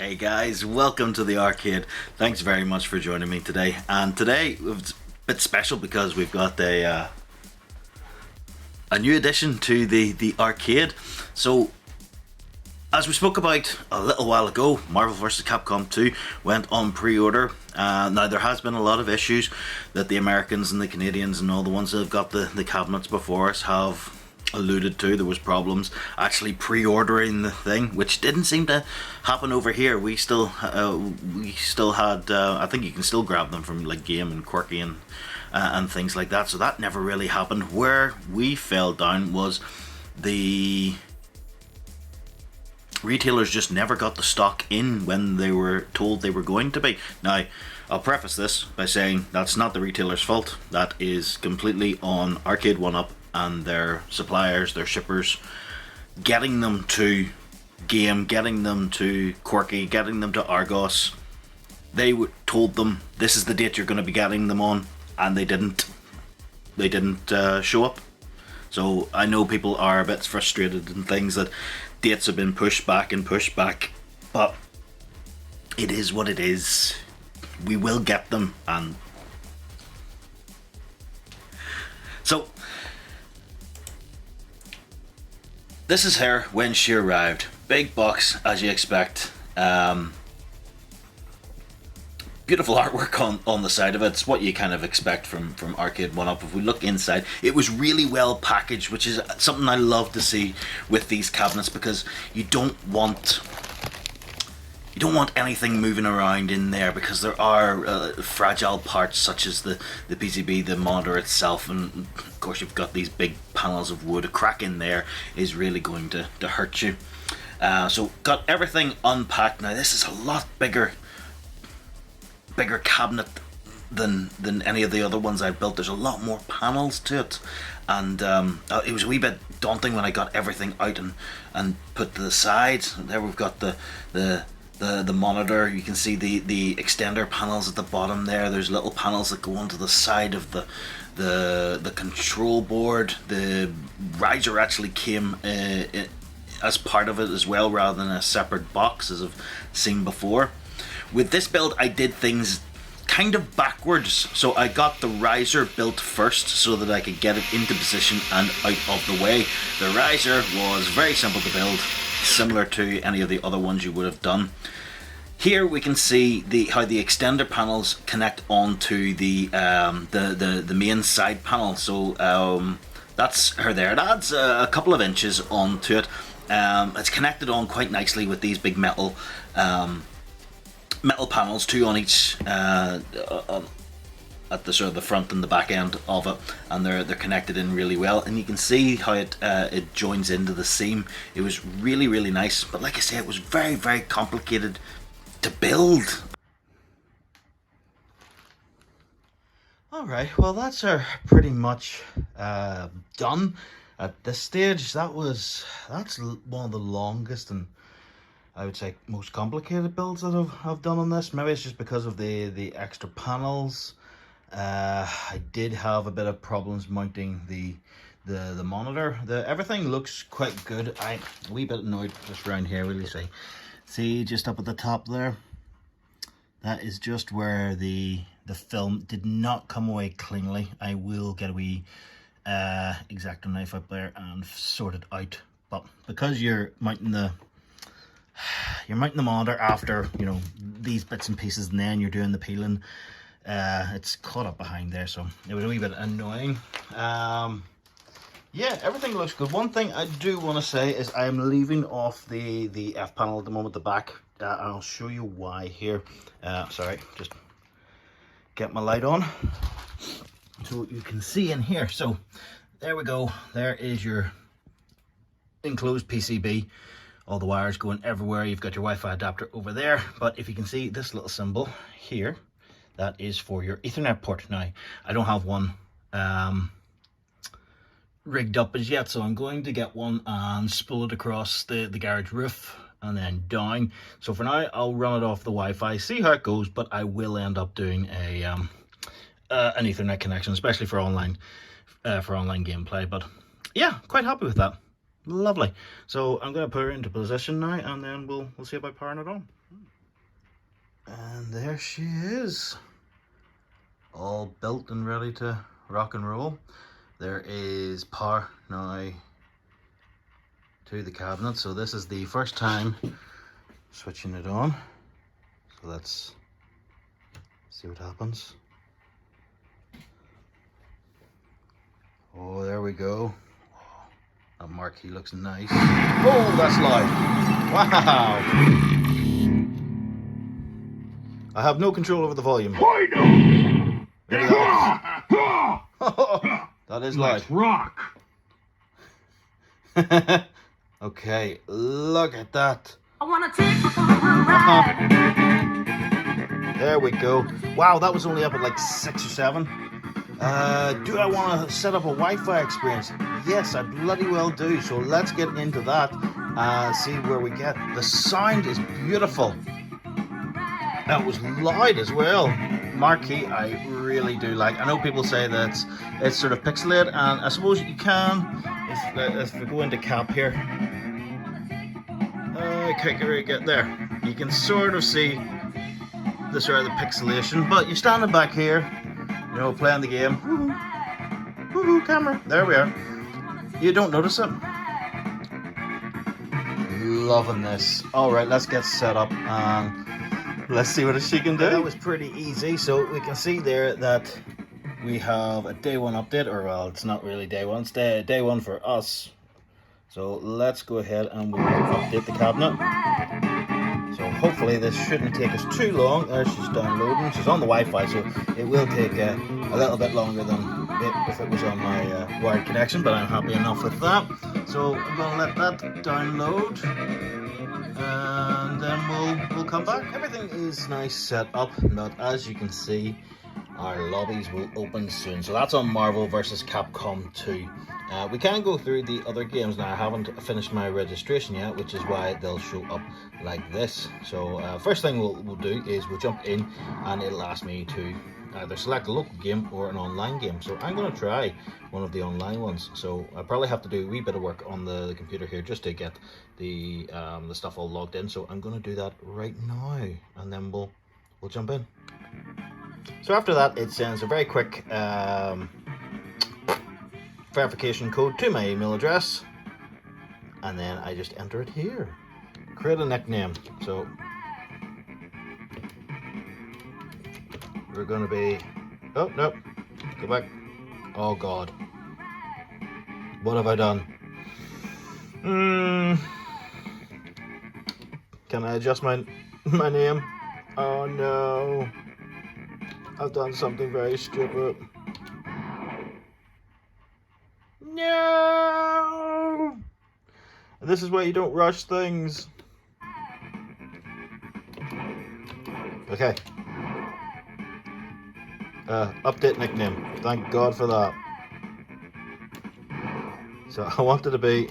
Hey guys, welcome to the arcade. Thanks very much for joining me today. And today it's a bit special because we've got a new addition to the arcade. So, as we spoke about a little while ago, Marvel vs. Capcom 2 went on pre-order. Now there has been a lot of issues that the Americans and the Canadians and all the ones that have got the cabinets before us have alluded to. There was problems actually pre-ordering the thing, which didn't seem to happen over here. We still had I think you can still grab them from like Game and Quirky and things like that, so that never really happened. Where we fell down was the retailers just never got the stock in when they were told they were going to be. Now, I'll preface this by saying that's not the retailer's fault. That is completely on Arcade 1UP and their suppliers, their shippers, getting them to Game, getting them to Quirky, getting them to Argos. They told them this is the date you're going to be getting them on, and they didn't show up. So I know people are a bit frustrated and things that dates have been pushed back, but it is what it is. We will get them. And so this is her when she arrived. Big box, as you expect. Beautiful artwork on the side of it. It's what you kind of expect from Arcade 1UP. If we look inside, it was really well packaged, which is something I love to see with these cabinets, because you don't want anything moving around in there, because there are fragile parts such as the PCB, the monitor itself, and of course you've got these big panels of wood. A crack in there is really going to hurt you. So got everything unpacked. Now this is a lot bigger cabinet than any of the other ones I've built. There's a lot more panels to it, and it was a wee bit daunting when I got everything out and put to the side. There we've got the monitor. You can see the extender panels at the bottom there. There's little panels that go onto the side of the control board. The riser actually came as part of it as well, rather than a separate box as I've seen before. With this build, I did things kind of backwards. So I got the riser built first so that I could get it into position and out of the way. The riser was very simple to build, similar to any of the other ones you would have done. Here we can see how the extender panels connect onto the main side panel. So that's her there. It adds a couple of inches onto it. It's connected on quite nicely with these big metal panels, two on each at the sort of the front and the back end of it, and they're connected in really well, and you can see how it joins into the seam. It was really nice, but like I say, it was very complicated to build. Alright, well that's pretty much done at this stage. That's one of the longest and I would say most complicated builds that I've done on this. Maybe it's just because of the extra panels. I did have a bit of problems mounting the monitor. Everything looks quite good. I'm a wee bit annoyed just around here, will you see just up at the top there, that is just where the film did not come away cleanly. I will get a wee X-Acto knife up there and sort it out, but because you're mounting the monitor after, you know, these bits and pieces, and then you're doing the peeling, it's caught up behind there, so it was a wee bit annoying. Yeah, everything looks good. One thing I do want to say is I'm leaving off the F panel at the moment, the back, and I'll show you why here. Sorry, just get my light on so you can see in here. So there we go. There is your enclosed PCB. All the wires going everywhere. You've got your Wi-Fi adapter over there, but if you can see this little symbol here, that is for your Ethernet port. Now, I don't have one rigged up as yet, so I'm going to get one and spool it across the garage roof and then down. So for now, I'll run it off the Wi-Fi, see how it goes, but I will end up doing an Ethernet connection, especially for online gameplay. But yeah, quite happy with that. Lovely. So I'm going to put her into position now, and then we'll see about powering it on. And there she is, all built and ready to rock and roll. There is power now to the cabinet, so this is the first time switching it on. So let's see what happens. Oh, there we go. Oh, that marquee looks nice. Oh, that's loud. Wow. I have no control over the volume. Maybe that is loud. Let's rock. Okay, look at that. I wanna take you for a ride. There we go. Wow, that was only up at like 6 or 7. Do I want to set up a Wi-Fi experience? Yes, I bloody well do. So let's get into that and see where we get. The sound is beautiful. That was loud as well. Marquee, I really do like. I know people say that it's sort of pixelated, and I suppose you can if we go into cap here. I can't really get there. You can sort of see the sort of the pixelation, but you're standing back here, you know, playing the game. Woohoo! Woohoo! Camera. There we are. You don't notice it. Loving this. All right, let's get set up and let's see what she can do. That was pretty easy. So we can see there that we have a day 1 update, or well, it's not really day 1, it's day 1 for us. So let's go ahead and we'll update the cabinet. So hopefully this shouldn't take us too long. There she's downloading. She's on the Wi-Fi, so it will take a little bit longer than if it was on my wired connection, but I'm happy enough with that. So I'm going to let that download, and then we'll come back. Everything is nice set up, but as you can see, our lobbies will open soon. So that's on Marvel vs. Capcom 2. We can go through the other games now. I haven't finished my registration yet, which is why they'll show up like this. So first thing we'll do is we'll jump in, and it'll ask me to either select a local game or an online game. So I'm going to try one of the online ones. So I probably have to do a wee bit of work on the computer here just to get the stuff all logged in. So I'm going to do that right now, and then we'll jump in. So after that, it sends a very quick verification code to my email address, and then I just enter it here. Create a nickname. So we're going to be, oh no, go back. Oh god, what have I done? Can I adjust my name? Oh no, I've done something very stupid. No! This is why you don't rush things. Okay. Update nickname. Thank God for that. So I wanted to be...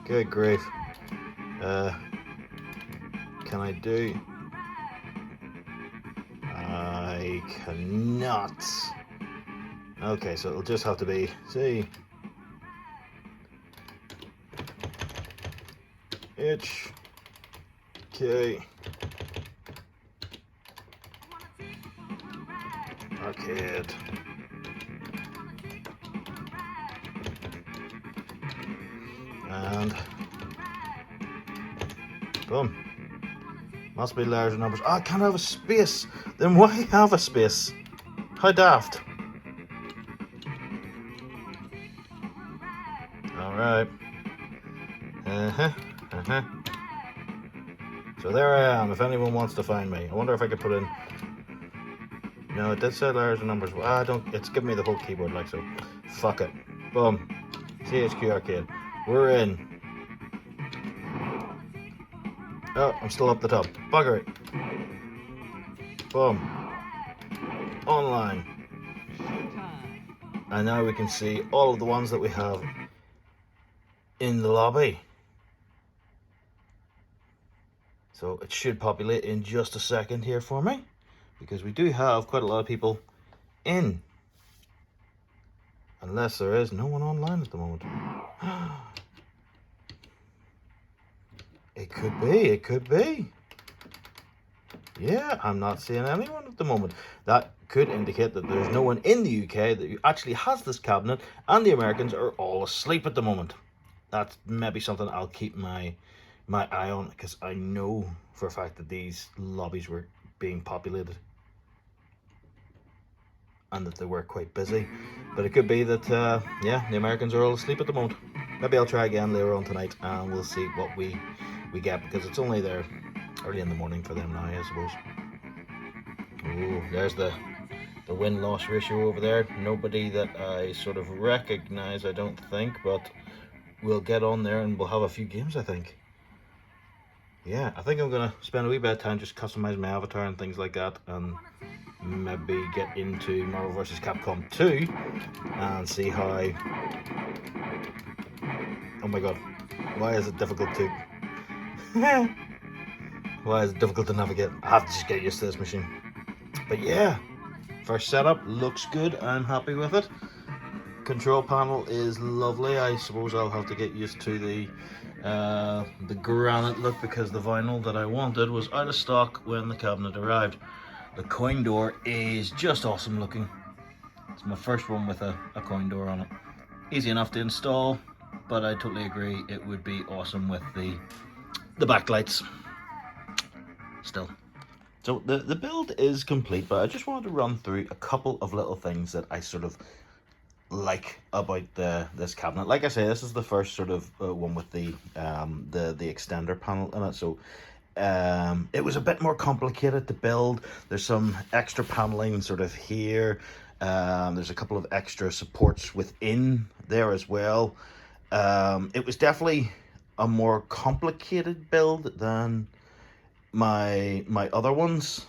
Good grief. Can I do... I cannot. Okay, so it'll just have to be C H K Arcade. And boom. Must be larger numbers. Oh, I can't have a space. Then why have a space? How daft. Alright. So there I am, if anyone wants to find me. I wonder if I could put in... No, it did say larger numbers. Well, I don't... It's giving me the whole keyboard, like so. Fuck it. Boom. CHQ Arcade. We're in. Oh, I'm still up the top. Bugger it. Boom. Online. And now we can see all of the ones that we have in the lobby. So it should populate in just a second here for me, because we do have quite a lot of people in. Unless there is no one online at the moment. It could be, it could be. Yeah, I'm not seeing anyone at the moment. That could indicate that there's no one in the UK that actually has this cabinet, and the Americans are all asleep at the moment. That's maybe something I'll keep my eye on, because I know for a fact that these lobbies were being populated and that they were quite busy. But it could be that, yeah, the Americans are all asleep at the moment. Maybe I'll try again later on tonight and we'll see what we get, because it's only there early in the morning for them now, I suppose. Oh, there's the win-loss ratio over there. Nobody that I sort of recognize, I don't think, but we'll get on there and we'll have a few games, I think. Yeah, I think I'm going to spend a wee bit of time just customizing my avatar and things like that, and maybe get into Marvel vs. Capcom 2 and see how... Oh my god, why is it difficult to... Why is it difficult to navigate? I have to just get used to this machine. But yeah, first setup looks good. I'm happy with it. Control panel is lovely. I suppose I'll have to get used to the granite look, because the vinyl that I wanted was out of stock when the cabinet arrived. The coin door is just awesome looking. It's my first one with a coin door on it. Easy enough to install, but I totally agree it would be awesome with the backlights still. So the build is complete, but I just wanted to run through a couple of little things that I sort of like about this cabinet. Like I say, this is the first sort of one with the extender panel in it, so it was a bit more complicated to build. There's some extra paneling sort of here. There's a couple of extra supports within there as well. It was definitely a more complicated build than my other ones.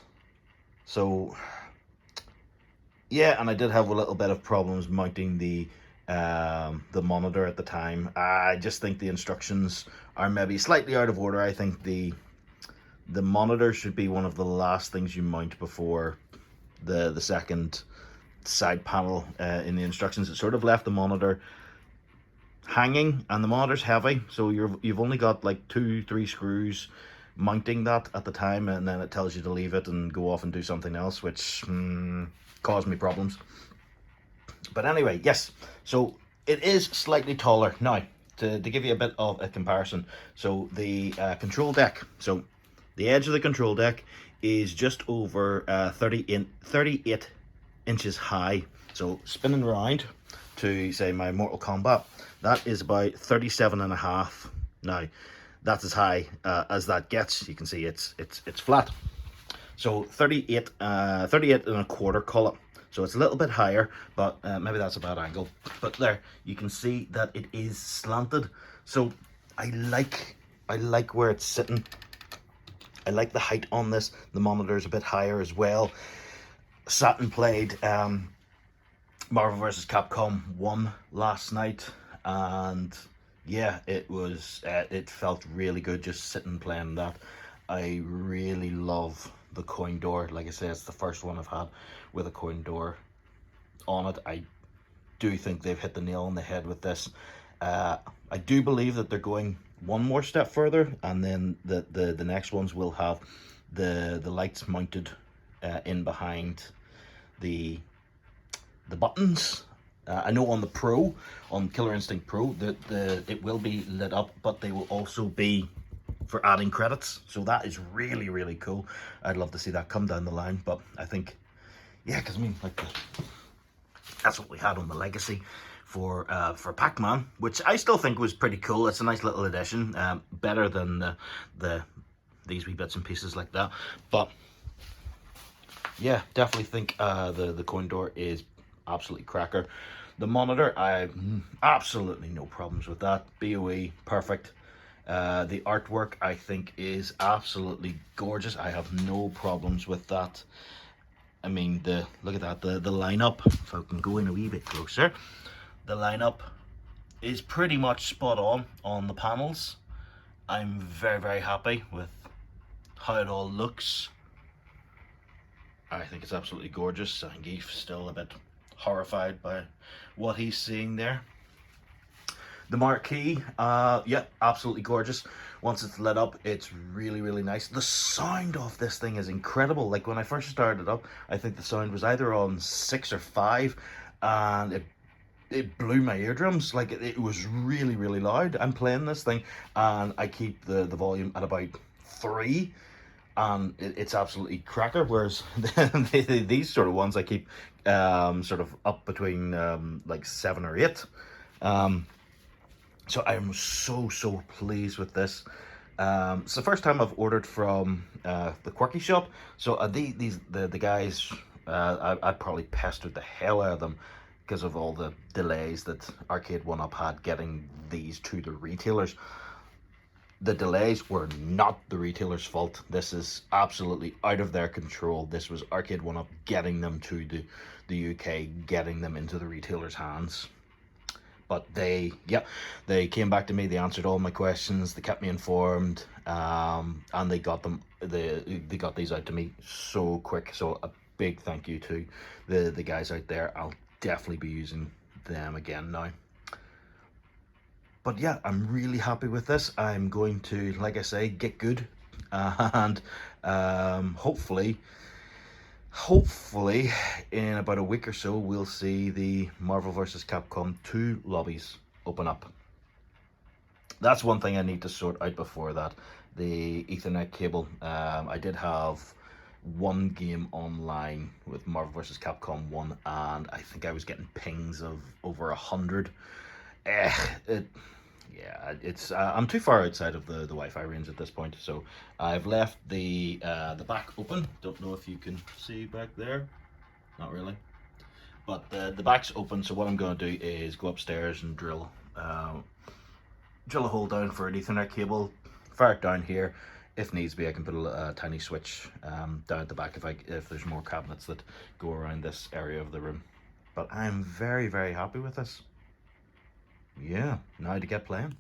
So yeah, and I did have a little bit of problems mounting the monitor at the time. I just think the instructions are maybe slightly out of order. I think the monitor should be one of the last things you mount before the second side panel in the instructions. It sort of left the monitor hanging, and the monitor's heavy, so you've only got like 2-3 screws mounting that at the time, and then it tells you to leave it and go off and do something else, which caused me problems. But anyway, yes, so it is slightly taller. Now, to give you a bit of a comparison, so the control deck, so the edge of the control deck is just over 38 inches high. So spinning around to, say, my Mortal Kombat, that is about 37.5. Now, that's as high as that gets. You can see it's flat. So 38 and a quarter, call it. So it's a little bit higher, but maybe that's a bad angle. But there, you can see that it is slanted. So I like where it's sitting. I like the height on this. The monitor is a bit higher as well. Sat and played Marvel vs. Capcom 1 last night, and yeah, it felt really good just sitting playing that. I really love the coin door. Like I say, it's the first one I've had with a coin door on it. I do think they've hit the nail on the head with this. I do believe that they're going one more step further, and then the next ones will have the lights mounted in behind the buttons. I know on the Pro, on Killer Instinct Pro, that it will be lit up, but they will also be for adding credits. So that is really, really cool. I'd love to see that come down the line. But I think, yeah, because I mean, like, that's what we had on the Legacy for Pac-Man, which I still think was pretty cool. It's a nice little addition, better than these wee bits and pieces like that. But yeah, definitely think the coin door is absolutely cracker. The monitor, I have absolutely no problems with that. BOE, perfect. The artwork, I think, is absolutely gorgeous. I have no problems with that. I mean, look at that, the lineup, if I can go in a wee bit closer, the lineup is pretty much spot on the panels. I'm very, very happy with how it all looks. I think it's absolutely gorgeous. I think he's still a bit horrified by what he's seeing there. The marquee, yeah, absolutely gorgeous. Once it's lit up, it's really, really nice. The sound of this thing is incredible. Like when I first started it up, I think the sound was either on 6 or 5, and it blew my eardrums. Like it was really, really loud. I'm playing this thing, and I keep the volume at about 3, and it's absolutely cracker. Whereas these sort of ones I keep sort of up between like 7 or 8. Um, so I'm so pleased with this. It's the first time I've ordered from the Quirky Shop. So the guys, I probably pestered the hell out of them because of all the delays that Arcade One Up had getting these to the retailers. The delays were not the retailer's fault. This is absolutely out of their control. This was Arcade One Up getting them to the UK, getting them into the retailer's hands. But they came back to me. They answered all my questions. They kept me informed, and they got these out to me so quick. So a big thank you to the guys out there. I'll definitely be using them again now. But yeah, I'm really happy with this. I'm going to, like I say, get good, and hopefully in about a week or so we'll see the Marvel vs. Capcom 2 lobbies open up. That's one thing I need to sort out before that. The Ethernet cable. I did have one game online with Marvel vs. Capcom 1, and I think I was getting pings of over 100. Eh, it, yeah, it's I'm too far outside of the Wi-Fi range at this point, so I've left the back open. Don't know if you can see back there. Not really, but the back's open. So what I'm going to do is go upstairs and drill a hole down for an Ethernet cable, fire it down here. If needs be, I can put a tiny switch down at the back if there's more cabinets that go around this area of the room. But I'm very happy with this. Yeah, now to get playing.